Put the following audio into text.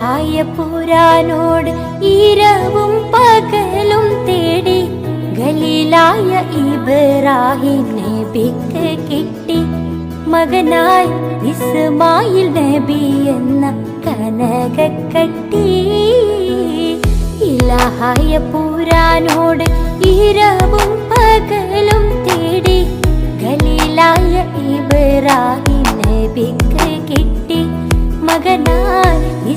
ആയ പുരാനോട് ഇരവും പകലും തേടി ഖലീലായ ഇബ്രാഹിം നബിക്ക് കിട്ടി മകനായി ഇസ്മായിൽ നബി എന്ന കനകക്കട്ടി. ഇലാഹായ പുരാനോട് ഇരവും പകലും തേടി ഖലീലായ ഇബ്രാഹിം നബിക്ക് കിട്ടി മകനായി